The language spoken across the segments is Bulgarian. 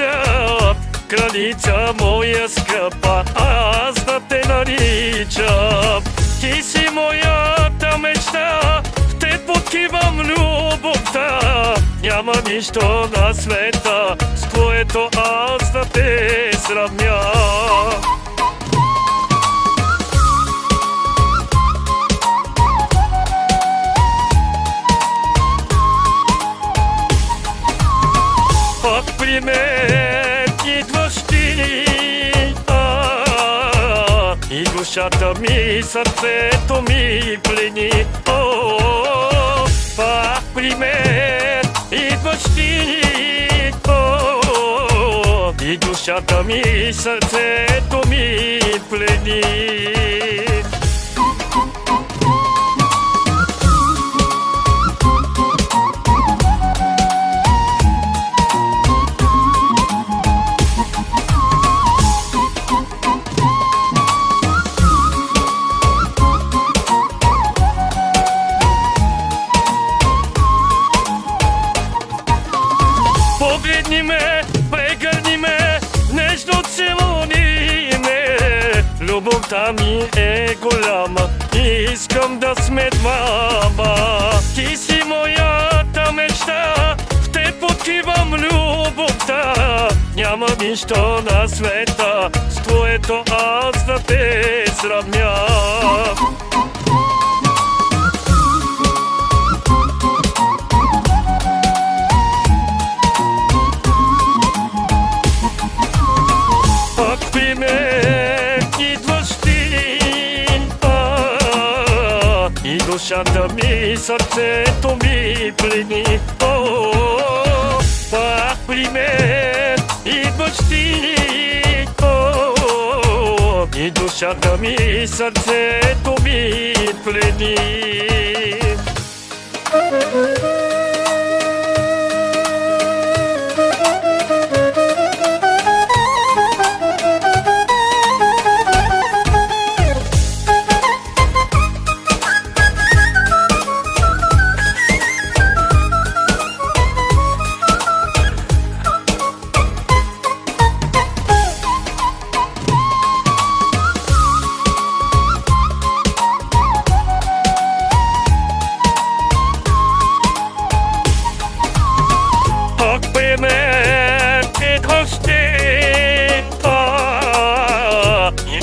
нарича, кралица моя скъпа, аз да те наричам. Ти си моята мечта, в теб откривам любовта. Няма нищо на света, с което аз да те сравня. Пак при мен идваш ти, и душата ми, сърцето ми плени. Пак при мен идваш ти, и душата ми, сърцето ми плени. Погледни ме, прегърни ме, нежно целуни ме. Любовта ми е голяма, искам да сме двама. Ти си моята мечта, в теб откривам любовта. Няма нищо на света, с което аз да те сравня. При мен идваш ти, и душата ми, сърцето ми плени. Пак при мен идваш ти, и душата ми, сърцето ми плени.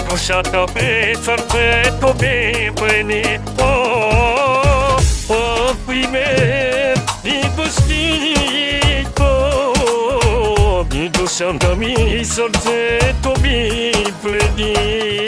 Душата ми, сърцето ми плени. При мен идваш ти, и душата ми, сърцето ми плени.